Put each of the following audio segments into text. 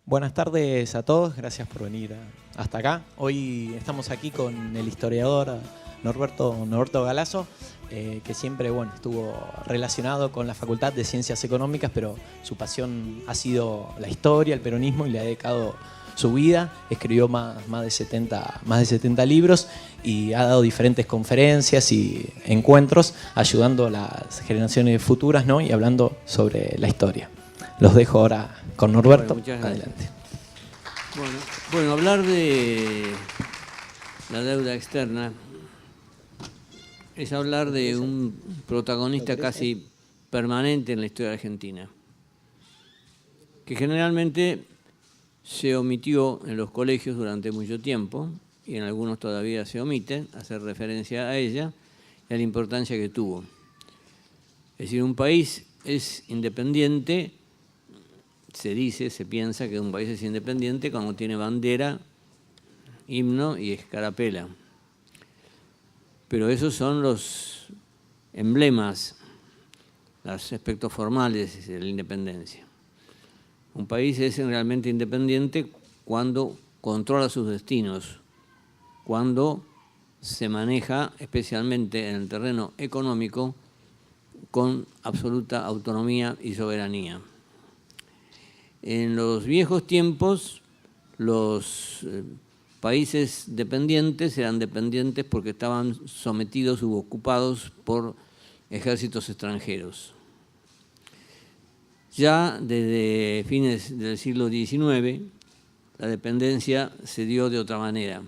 Buenas tardes a todos, gracias por venir hasta acá. Hoy estamos aquí con el historiador Norberto Galazo, que siempre estuvo relacionado con la Facultad de Ciencias Económicas, pero su pasión ha sido la historia, el peronismo, y le ha dedicado su vida. Escribió más de 70 libros y ha dado diferentes conferencias y encuentros ayudando a las generaciones futuras, ¿no? Y hablando sobre la historia. Los dejo ahora con Norberto. Muchas gracias. Adelante. Bueno, hablar de la deuda externa es hablar de un protagonista casi permanente en la historia argentina, que generalmente se omitió en los colegios durante mucho tiempo, y en algunos todavía se omite hacer referencia a ella y a la importancia que tuvo. Es decir, un país es independiente. Se piensa que un país es independiente cuando tiene bandera, himno y escarapela. Pero esos son los emblemas, los aspectos formales de la independencia. Un país es realmente independiente cuando controla sus destinos, cuando se maneja, especialmente en el terreno económico, con absoluta autonomía y soberanía. En los viejos tiempos, los países dependientes eran dependientes porque estaban sometidos u ocupados por ejércitos extranjeros. Ya desde fines del siglo XIX, la dependencia se dio de otra manera,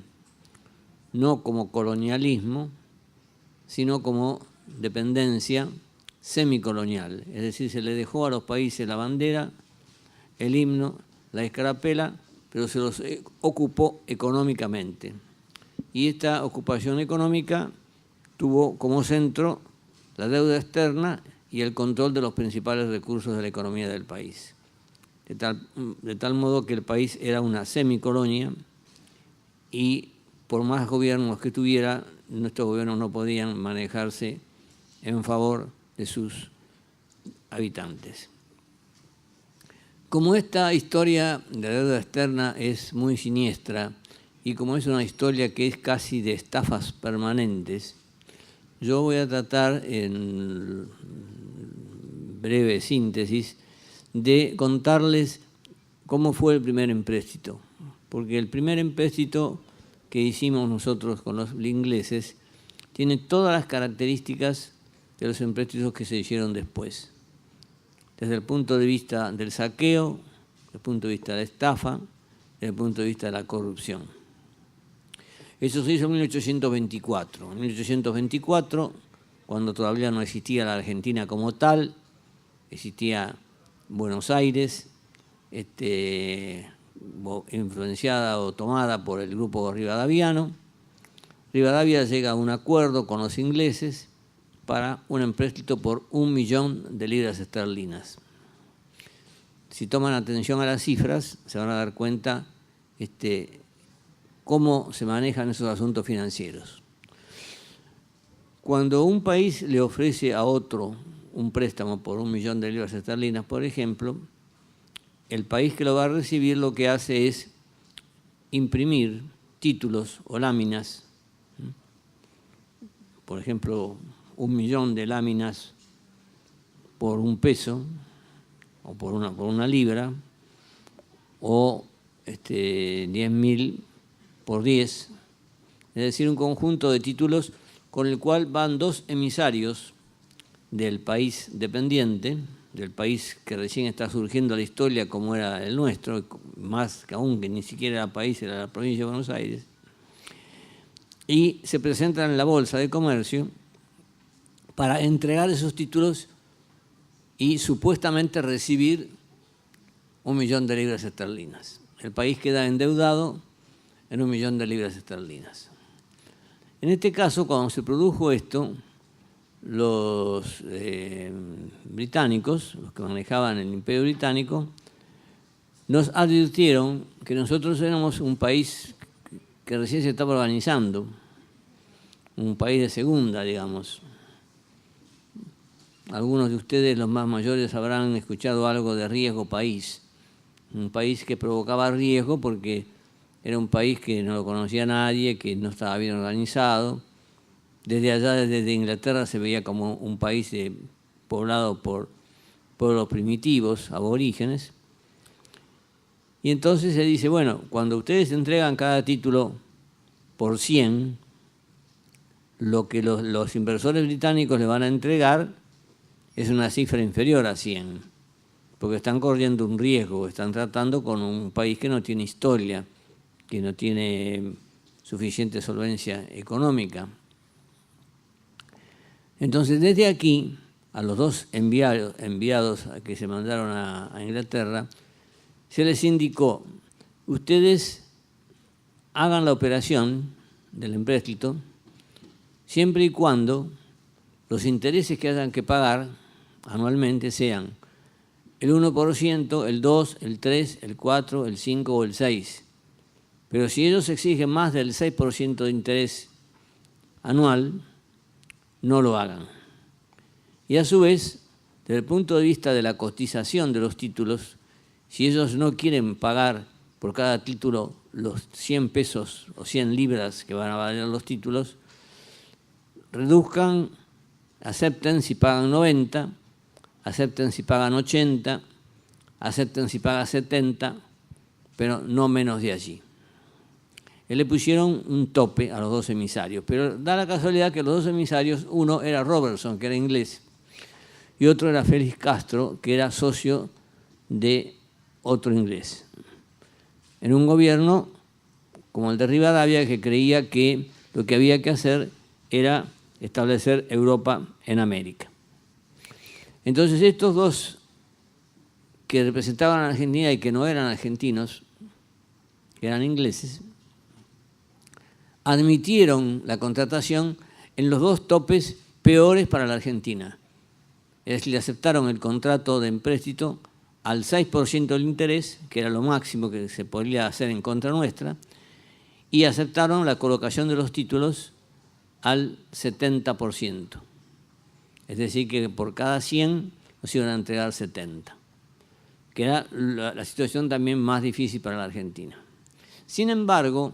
no como colonialismo, sino como dependencia semicolonial. Es decir, se le dejó a los países la bandera, el himno, la escarapela, pero se los ocupó económicamente. Y esta ocupación económica tuvo como centro la deuda externa y el control de los principales recursos de la economía del país. De tal modo que el país era una semicolonia y por más gobiernos que tuviera, nuestros gobiernos no podían manejarse en favor de sus habitantes. Como esta historia de la deuda externa es muy siniestra y como es una historia que es casi de estafas permanentes, yo voy a tratar en breve síntesis de contarles cómo fue el primer empréstito, porque el primer empréstito que hicimos nosotros con los ingleses tiene todas las características de los empréstitos que se hicieron después, desde el punto de vista del saqueo, desde el punto de vista de la estafa, desde el punto de vista de la corrupción. Eso se hizo en 1824. En 1824, cuando todavía no existía la Argentina como tal, existía Buenos Aires, influenciada o tomada por el grupo rivadaviano. Rivadavia llega a un acuerdo con los ingleses para un empréstito por 1 millón de libras esterlinas. Si toman atención a las cifras, se van a dar cuenta cómo se manejan esos asuntos financieros. Cuando un país le ofrece a otro un préstamo por 1 millón de libras esterlinas, por ejemplo, el país que lo va a recibir lo que hace es imprimir títulos o láminas, por ejemplo, 1 millón de láminas por 1 peso o por una libra, o 10.000 por 10, es decir, un conjunto de títulos con el cual van 2 emisarios del país dependiente, del país que recién está surgiendo la historia como era el nuestro, más que aún que ni siquiera era país, era la provincia de Buenos Aires, y se presentan en la Bolsa de Comercio para entregar esos títulos y supuestamente recibir 1 millón de libras esterlinas. El país queda endeudado en 1 millón de libras esterlinas. En este caso, cuando se produjo esto, los británicos, los que manejaban el Imperio Británico, nos advirtieron que nosotros éramos un país que recién se estaba organizando, un país de segunda, digamos. Algunos de ustedes, los más mayores, habrán escuchado algo de riesgo país. un país que provocaba riesgo porque era un país que no lo conocía nadie, que no estaba bien organizado. Desde allá, desde Inglaterra, se veía como un país poblado por pueblos primitivos, aborígenes. Y entonces se dice, bueno, cuando ustedes entregan cada título por 100, lo que los inversores británicos le van a entregar es una cifra inferior a 100, porque están corriendo un riesgo, están tratando con un país que no tiene historia, que no tiene suficiente solvencia económica. Entonces, desde aquí, a los dos enviados que se mandaron a Inglaterra, se les indicó, ustedes hagan la operación del empréstito siempre y cuando los intereses que hayan que pagar anualmente sean el 1%, el 2%, el 3%, el 4%, el 5% o el 6%. Pero si ellos exigen más del 6% de interés anual, no lo hagan. Y a su vez, desde el punto de vista de la cotización de los títulos, si ellos no quieren pagar por cada título los 100 pesos o 100 libras que van a valer los títulos, reduzcan, acepten si pagan 90, acepten si pagan 80, acepten si pagan 70, pero no menos de allí. Le pusieron un tope a los dos emisarios, pero da la casualidad que los dos emisarios, uno era Robertson, que era inglés, y otro era Félix Castro, que era socio de otro inglés. En un gobierno como el de Rivadavia, que creía que lo que había que hacer era establecer Europa en América. Entonces estos dos que representaban a Argentina y que no eran argentinos, que eran ingleses, admitieron la contratación en los dos topes peores para la Argentina. Es decir, le aceptaron el contrato de empréstito al 6% del interés, que era lo máximo que se podía hacer en contra nuestra, y aceptaron la colocación de los títulos al 70%. Es decir, que por cada 100 nos iban a entregar 70, que era la situación también más difícil para la Argentina. Sin embargo,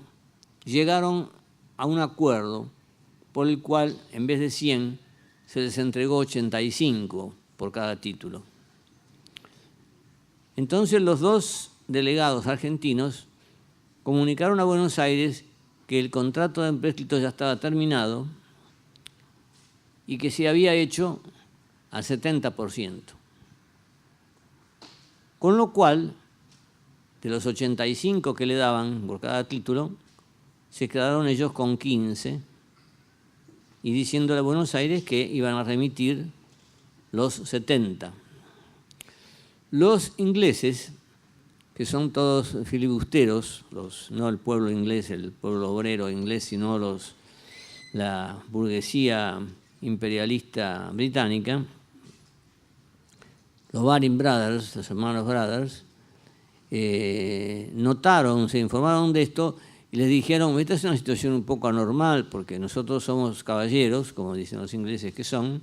llegaron a un acuerdo por el cual, en vez de 100, se les entregó 85 por cada título. Entonces los dos delegados argentinos comunicaron a Buenos Aires que el contrato de empréstito ya estaba terminado y que se había hecho al 70%. Con lo cual, de los 85 que le daban por cada título, se quedaron ellos con 15 y diciéndole a Buenos Aires que iban a remitir los 70. Los ingleses, que son todos filibusteros, no el pueblo inglés, el pueblo obrero inglés, sino la burguesía imperialista británica, los Baring Brothers, los hermanos Brothers, notaron, se informaron de esto y les dijeron, esta es una situación un poco anormal porque nosotros somos caballeros, como dicen los ingleses que son,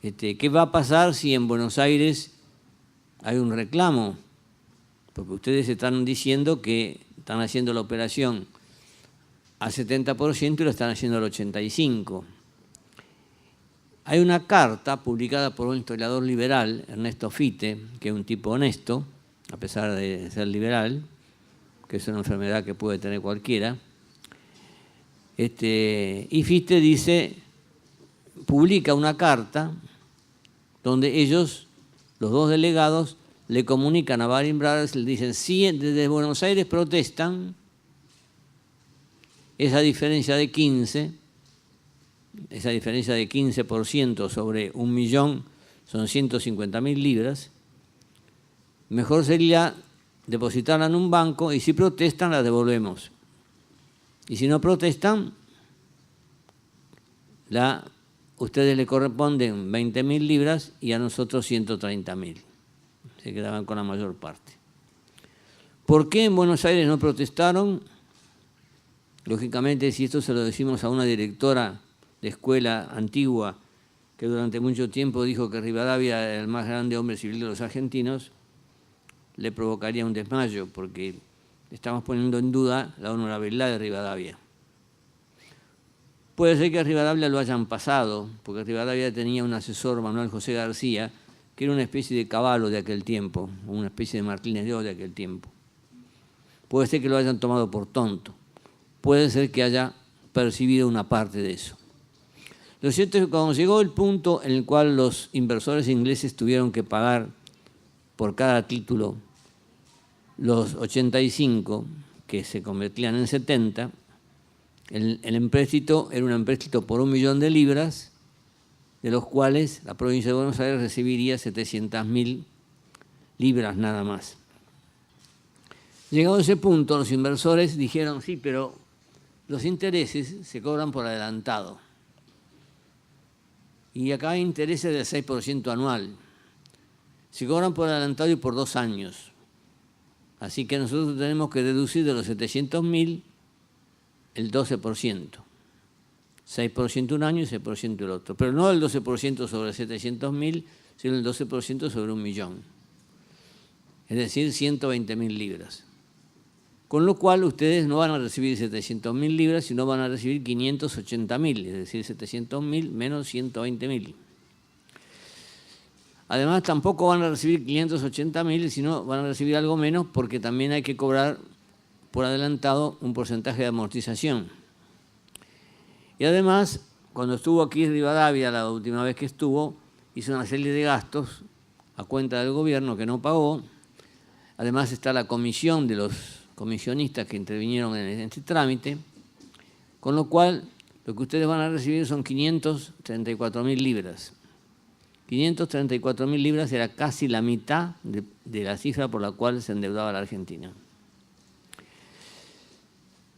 ¿qué va a pasar si en Buenos Aires hay un reclamo? Porque ustedes están diciendo que están haciendo la operación al 70% y lo están haciendo al 85%. Hay una carta publicada por un historiador liberal, Ernesto Fichte, que es un tipo honesto, a pesar de ser liberal, que es una enfermedad que puede tener cualquiera. Y Fichte publica una carta donde ellos, los dos delegados, le comunican a Baring Brothers, le dicen, si desde Buenos Aires protestan, esa diferencia de 15% sobre 1 millón son 150.000 libras, mejor sería depositarla en un banco y si protestan la devolvemos. Y si no protestan, ustedes le corresponden 20.000 libras y a nosotros 130.000. Se quedaban con la mayor parte. ¿Por qué en Buenos Aires no protestaron? Lógicamente, si esto se lo decimos a una directora de escuela antigua que durante mucho tiempo dijo que Rivadavia era el más grande hombre civil de los argentinos, le provocaría un desmayo, porque estamos poniendo en duda la honorabilidad de Rivadavia. Puede ser que a Rivadavia lo hayan pasado, porque Rivadavia tenía un asesor, Manuel José García, que era una especie de caballo de aquel tiempo, una especie de Martínez de O de aquel tiempo. Puede ser que lo hayan tomado por tonto, puede ser que haya percibido una parte de eso. Lo cierto es que cuando llegó el punto en el cual los inversores ingleses tuvieron que pagar por cada título los 85, que se convertían en 70, el empréstito era un empréstito por 1 millón de libras, de los cuales la provincia de Buenos Aires recibiría 700.000 libras nada más. Llegado a ese punto, los inversores dijeron, sí, pero los intereses se cobran por adelantado. Y acá hay intereses del 6% anual. Se cobran por adelantado y por 2 años. Así que nosotros tenemos que deducir de los 700.000 el 12%. 6% un año y 6% el otro. Pero no el 12% sobre 700.000, sino el 12% sobre 1 millón. Es decir, 120.000 libras. Con lo cual ustedes no van a recibir 700.000 libras, sino van a recibir 580.000, es decir, 700.000 menos 120.000. Además, tampoco van a recibir 580.000, sino van a recibir algo menos, porque también hay que cobrar por adelantado un porcentaje de amortización. Y además, cuando estuvo aquí Rivadavia, la última vez que estuvo, hizo una serie de gastos a cuenta del gobierno que no pagó. Además está la comisión de los comisionistas que intervinieron en este trámite, con lo cual lo que ustedes van a recibir son 534.000 libras. 534.000 libras era casi la mitad de la cifra por la cual se endeudaba la Argentina.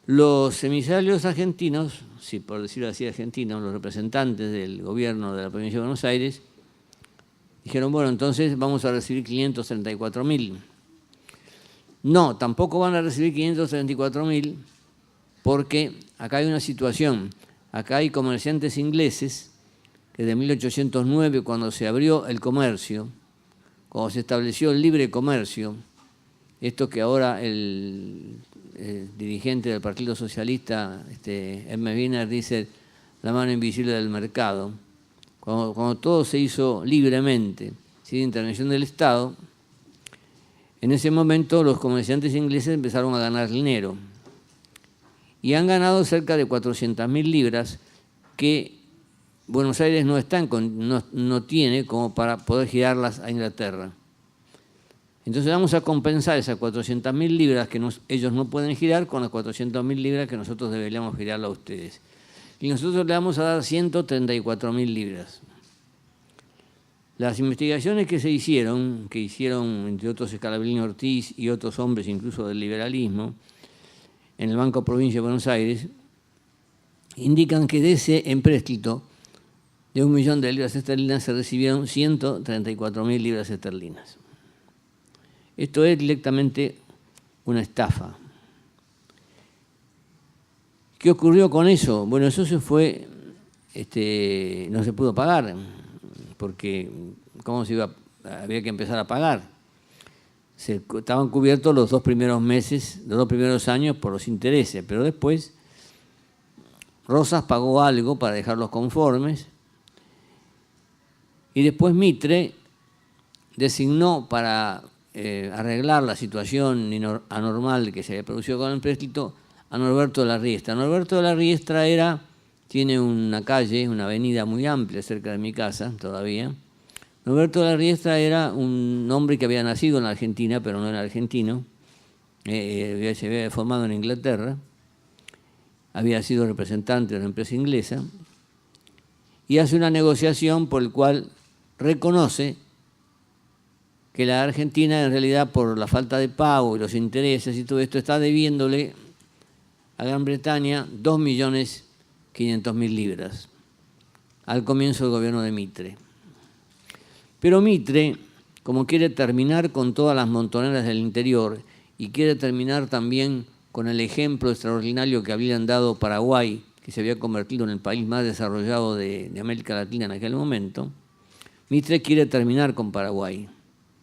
Los emisarios argentinos, sí, por decirlo así, argentinos, los representantes del gobierno de la provincia de Buenos Aires, dijeron, bueno, entonces vamos a recibir 534.000. No, tampoco van a recibir 534.000 porque acá hay una situación. Acá hay comerciantes ingleses que de 1809, cuando se abrió el comercio, cuando se estableció el libre comercio, esto que ahora el dirigente del Partido Socialista, Hermes Wiener, dice la mano invisible del mercado, cuando todo se hizo libremente, sin intervención del Estado, en ese momento los comerciantes ingleses empezaron a ganar dinero y han ganado cerca de 400.000 libras que Buenos Aires no tiene como para poder girarlas a Inglaterra. Entonces vamos a compensar esas 400.000 libras que ellos no pueden girar con las 400.000 libras que nosotros deberíamos girarla a ustedes. Y nosotros le vamos a dar 134.000 libras. Las investigaciones que hicieron entre otros Scalabrini Ortiz y otros hombres incluso del liberalismo, en el Banco Provincia de Buenos Aires, indican que de ese empréstito de 1 millón de libras esterlinas se recibieron 134.000 libras esterlinas. Esto es directamente una estafa. ¿Qué ocurrió con eso? Bueno, eso se fue, no se pudo pagar, porque ¿cómo se iba? Había que empezar a pagar. Estaban cubiertos los 2 primeros meses, los 2 primeros años por los intereses, pero después Rosas pagó algo para dejarlos conformes y después Mitre designó para arreglar la situación anormal que se había producido con el empréstito a Norberto de la Riestra. Norberto de la Riestra tiene una calle, una avenida muy amplia cerca de mi casa todavía. Norberto de la Riestra era un hombre que había nacido en la Argentina, pero no era argentino. Se había formado en Inglaterra. Había sido representante de una empresa inglesa. Y hace una negociación por la cual reconoce que la Argentina, en realidad, por la falta de pago y los intereses y todo esto, está debiéndole a Gran Bretaña 2.500.000 libras al comienzo del gobierno de Mitre. Pero Mitre, como quiere terminar con todas las montoneras del interior y quiere terminar también con el ejemplo extraordinario que habían dado Paraguay, que se había convertido en el país más desarrollado de América Latina en aquel momento, Mitre quiere terminar con Paraguay.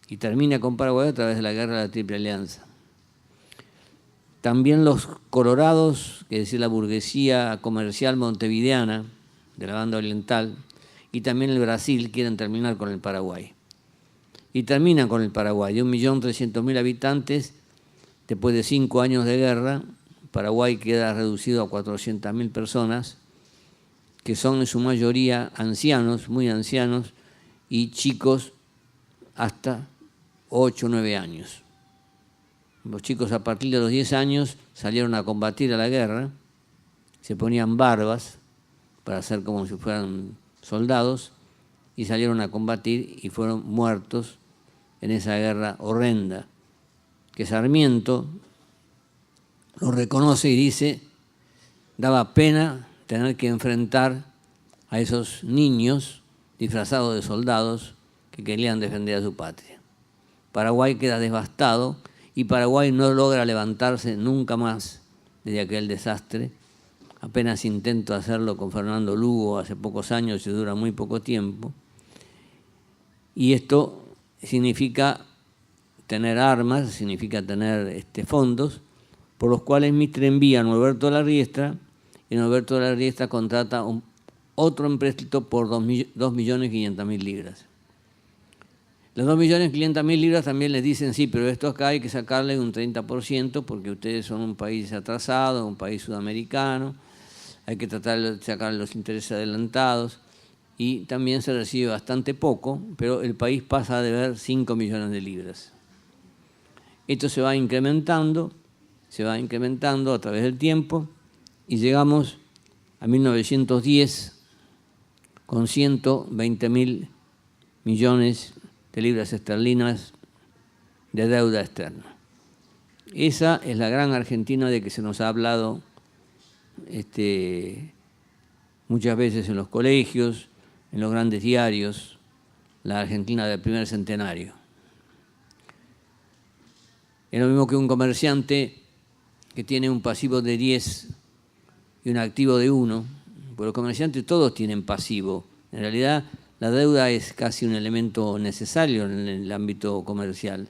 y termina con Paraguay a través de la guerra de la Triple Alianza. También los colorados, que es decir, la burguesía comercial montevideana de la banda oriental, y también el Brasil quieren terminar con el Paraguay. Y terminan con el Paraguay, de 1.300.000 habitantes, después de 5 años de guerra, Paraguay queda reducido a 400.000 personas, que son en su mayoría ancianos, muy ancianos, y chicos hasta 8 o 9 años. Los chicos a partir de los 10 años salieron a combatir a la guerra, se ponían barbas para hacer como si fueran soldados y salieron a combatir y fueron muertos en esa guerra horrenda, que Sarmiento lo reconoce y dice, daba pena tener que enfrentar a esos niños disfrazados de soldados que querían defender a su patria. Paraguay queda devastado y Paraguay no logra levantarse nunca más desde aquel desastre. Apenas intento hacerlo con Fernando Lugo hace pocos años y dura muy poco tiempo. Y esto significa tener armas, significa tener fondos, por los cuales Mitre envía a Norberto de la Riestra, y Norberto de la Riestra contrata otro empréstito por 2.500.000 libras. Las 2.500.000 libras también les dicen, sí, pero esto acá hay que sacarle un 30% porque ustedes son un país atrasado, un país sudamericano, hay que tratar de sacar los intereses adelantados y también se recibe bastante poco, pero el país pasa a deber 5 millones de libras. Esto se va incrementando a través del tiempo y llegamos a 1910 con 120.000 millones de libras esterlinas de deuda externa. Esa es la gran Argentina de que se nos ha hablado muchas veces en los colegios, en los grandes diarios, la Argentina del primer centenario. Es lo mismo que un comerciante que tiene un pasivo de 10 y un activo de 1, porque los comerciantes todos tienen pasivo. En realidad, la deuda es casi un elemento necesario en el ámbito comercial,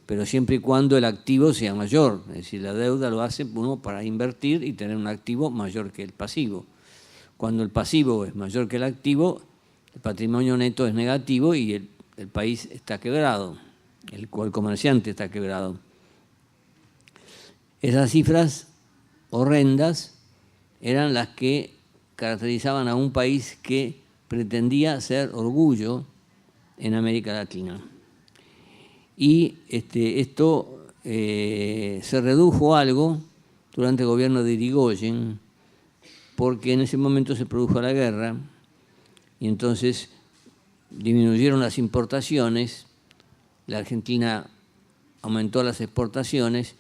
pero siempre y cuando el activo sea mayor. Es decir, la deuda lo hace uno para invertir y tener un activo mayor que el pasivo. Cuando el pasivo es mayor que el activo, el patrimonio neto es negativo y el país está quebrado, el comerciante está quebrado. Esas cifras horrendas eran las que caracterizaban a un país que pretendía ser orgullo en América Latina. Y esto se redujo algo durante el gobierno de Irigoyen, porque en ese momento se produjo la guerra y entonces disminuyeron las importaciones, la Argentina aumentó las exportaciones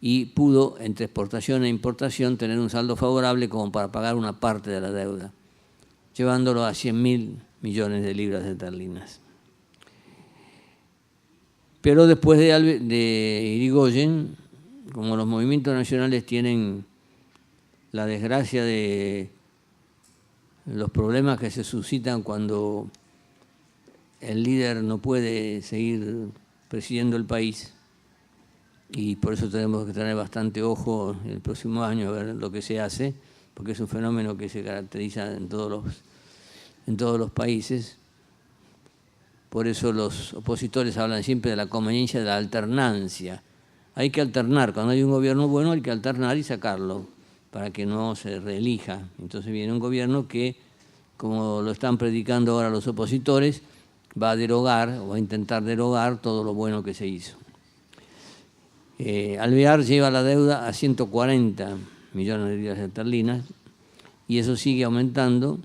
y pudo, entre exportación e importación, tener un saldo favorable como para pagar una parte de la deuda, llevándolo a 100.000 millones de libras esterlinas. Pero después de Irigoyen, como los movimientos nacionales tienen la desgracia de los problemas que se suscitan cuando el líder no puede seguir presidiendo el país, y por eso tenemos que tener bastante ojo el próximo año a ver lo que se hace, porque es un fenómeno que se caracteriza en todos los países. Por eso los opositores hablan siempre de la conveniencia de la alternancia. Hay que alternar, cuando hay un gobierno bueno hay que alternar y sacarlo para que no se reelija. Entonces viene un gobierno que, como lo están predicando ahora los opositores, va a derogar o a intentar derogar todo lo bueno que se hizo. Alvear lleva la deuda a 140 millones de libras esterlinas y eso sigue aumentando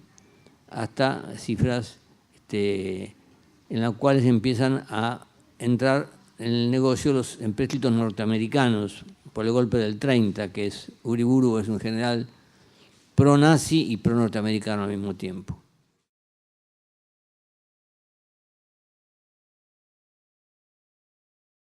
hasta cifras en las cuales empiezan a entrar en el negocio los empréstitos norteamericanos por el golpe del 30, que es Uriburu, es un general pro-nazi y pro-norteamericano al mismo tiempo.